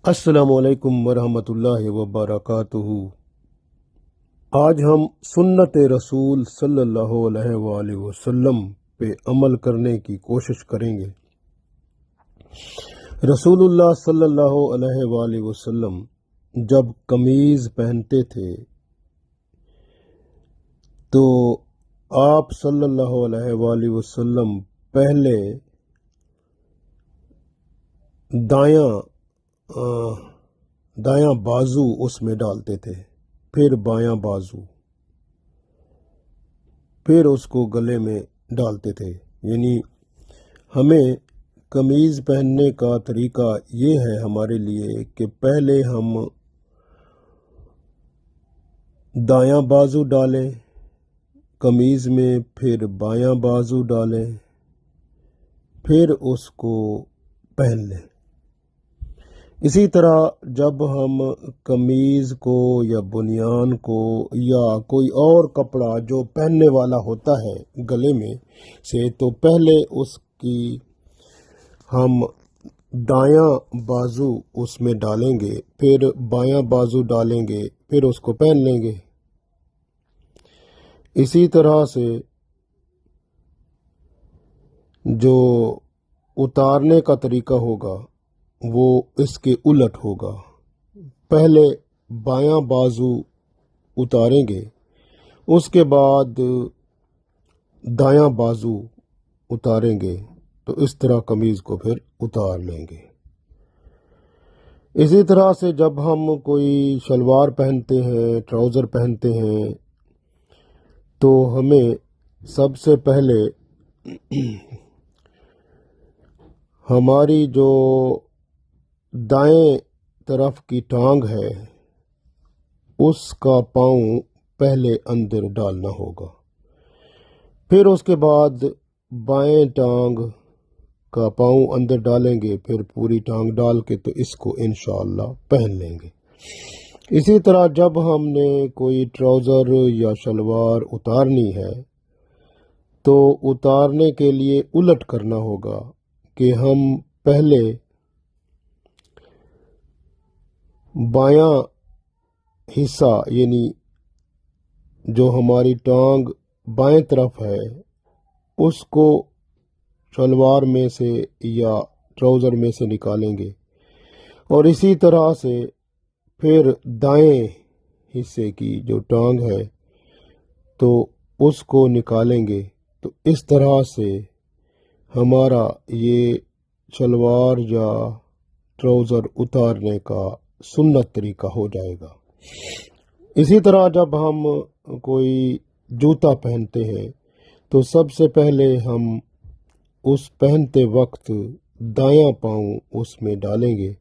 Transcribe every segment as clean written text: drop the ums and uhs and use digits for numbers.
السلام علیکم ورحمۃ اللہ وبرکاتہ۔ آج ہم سنت رسول صلی اللہ علیہ وآلہ وسلم پہ عمل کرنے کی کوشش کریں گے۔ رسول اللہ صلی اللہ علیہ وآلہ وسلم جب قمیض پہنتے تھے تو آپ صلی اللہ علیہ وآلہ وسلم پہلے دایاں بازو اس میں ڈالتے تھے، پھر بایاں بازو، پھر اس کو گلے میں ڈالتے تھے۔ یعنی ہمیں قمیض پہننے کا طریقہ یہ ہے ہمارے لیے کہ پہلے ہم دایاں بازو ڈالیں قمیض میں، پھر بایاں بازو ڈالیں، پھر اس کو پہن لیں۔ اسی طرح جب ہم قمیض کو یا بنیان کو یا کوئی اور کپڑا جو پہننے والا ہوتا ہے گلے میں سے، تو پہلے اس کی ہم دایاں بازو اس میں ڈالیں گے، پھر بایاں بازو ڈالیں گے، پھر اس کو پہن لیں گے۔ اسی طرح سے جو اتارنے کا طریقہ ہوگا وہ اس کے الٹ ہوگا۔ پہلے بایاں بازو اتاریں گے، اس کے بعد دایاں بازو اتاریں گے، تو اس طرح قمیض کو پھر اتار لیں گے۔ اسی طرح سے جب ہم کوئی شلوار پہنتے ہیں، ٹراؤزر پہنتے ہیں، تو ہمیں سب سے پہلے ہماری جو دائیں طرف کی ٹانگ ہے اس کا پاؤں پہلے اندر ڈالنا ہوگا، پھر اس کے بعد بائیں ٹانگ کا پاؤں اندر ڈالیں گے، پھر پوری ٹانگ ڈال کے تو اس کو انشاءاللہ پہن لیں گے۔ اسی طرح جب ہم نے کوئی ٹراؤزر یا شلوار اتارنی ہے تو اتارنے کے لیے الٹ کرنا ہوگا کہ ہم پہلے بایاں حصہ یعنی جو ہماری ٹانگ بائیں طرف ہے اس کو شلوار میں سے یا ٹراؤزر میں سے نکالیں گے، اور اسی طرح سے پھر دائیں حصے کی جو ٹانگ ہے تو اس کو نکالیں گے۔ تو اس طرح سے ہمارا یہ شلوار یا ٹراؤزر اتارنے کا سنت طریقہ ہو جائے گا۔ اسی طرح جب ہم کوئی جوتا پہنتے ہیں تو سب سے پہلے ہم اس پہنتے وقت دایاں پاؤں اس میں ڈالیں گے،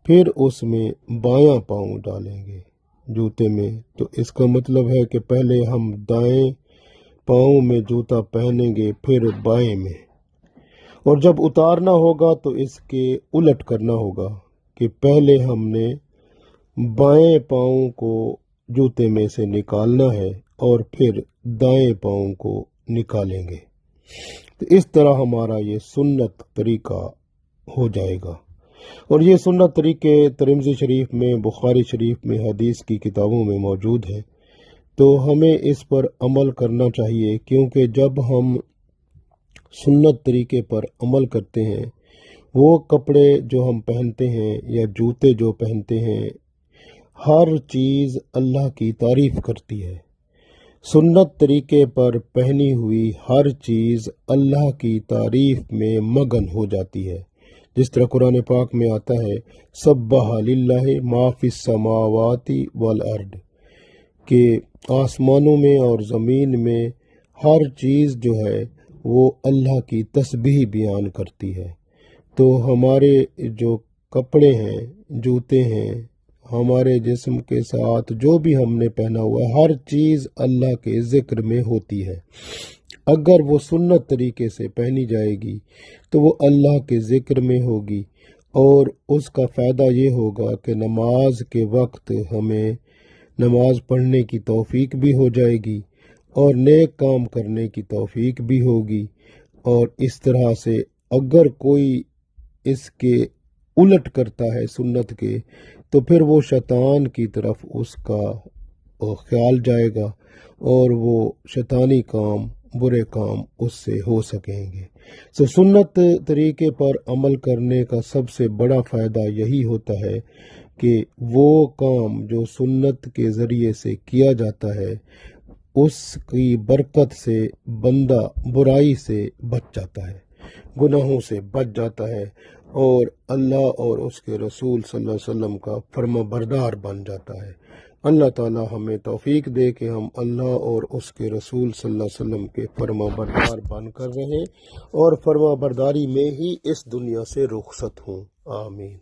پھر اس میں بایاں پاؤں ڈالیں گے جوتے میں۔ تو اس کا مطلب ہے کہ پہلے ہم دائیں پاؤں میں جوتا پہنیں گے، پھر بائیں میں، اور جب اتارنا ہوگا تو اس کے الٹ کرنا ہوگا کہ پہلے ہم نے بائیں پاؤں کو جوتے میں سے نکالنا ہے اور پھر دائیں پاؤں کو نکالیں گے۔ تو اس طرح ہمارا یہ سنت طریقہ ہو جائے گا، اور یہ سنت طریقے ترمذی شریف میں، بخاری شریف میں، حدیث کی کتابوں میں موجود ہے۔ تو ہمیں اس پر عمل کرنا چاہیے، کیونکہ جب ہم سنت طریقے پر عمل کرتے ہیں، وہ کپڑے جو ہم پہنتے ہیں یا جوتے جو پہنتے ہیں، ہر چیز اللہ کی تعریف کرتی ہے۔ سنت طریقے پر پہنی ہوئی ہر چیز اللہ کی تعریف میں مگن ہو جاتی ہے، جس طرح قرآن پاک میں آتا ہے سبح للہ ما فی السماوات والارض، کہ آسمانوں میں اور زمین میں ہر چیز جو ہے وہ اللہ کی تسبیح بیان کرتی ہے۔ تو ہمارے جو کپڑے ہیں، جوتے ہیں، ہمارے جسم کے ساتھ جو بھی ہم نے پہنا ہوا ہے، ہر چیز اللہ کے ذکر میں ہوتی ہے۔ اگر وہ سنت طریقے سے پہنی جائے گی تو وہ اللہ کے ذکر میں ہوگی، اور اس کا فائدہ یہ ہوگا کہ نماز کے وقت ہمیں نماز پڑھنے کی توفیق بھی ہو جائے گی اور نیک کام کرنے کی توفیق بھی ہوگی۔ اور اس طرح سے اگر کوئی اس کے الٹ کرتا ہے سنت کے، تو پھر وہ شیطان کی طرف اس کا خیال جائے گا اور وہ شیطانی کام، برے کام اس سے ہو سکیں گے۔ سنت طریقے پر عمل کرنے کا سب سے بڑا فائدہ یہی ہوتا ہے کہ وہ کام جو سنت کے ذریعے سے کیا جاتا ہے اس کی برکت سے بندہ برائی سے بچ جاتا ہے، گناہوں سے بچ جاتا ہے، اور اللہ اور اس کے رسول صلی اللہ علیہ وسلم کا فرما بردار بن جاتا ہے۔ اللہ تعالی ہمیں توفیق دے کہ ہم اللہ اور اس کے رسول صلی اللہ علیہ وسلم کے فرما بردار بن کر رہیں اور فرما برداری میں ہی اس دنیا سے رخصت ہوں۔ آمین۔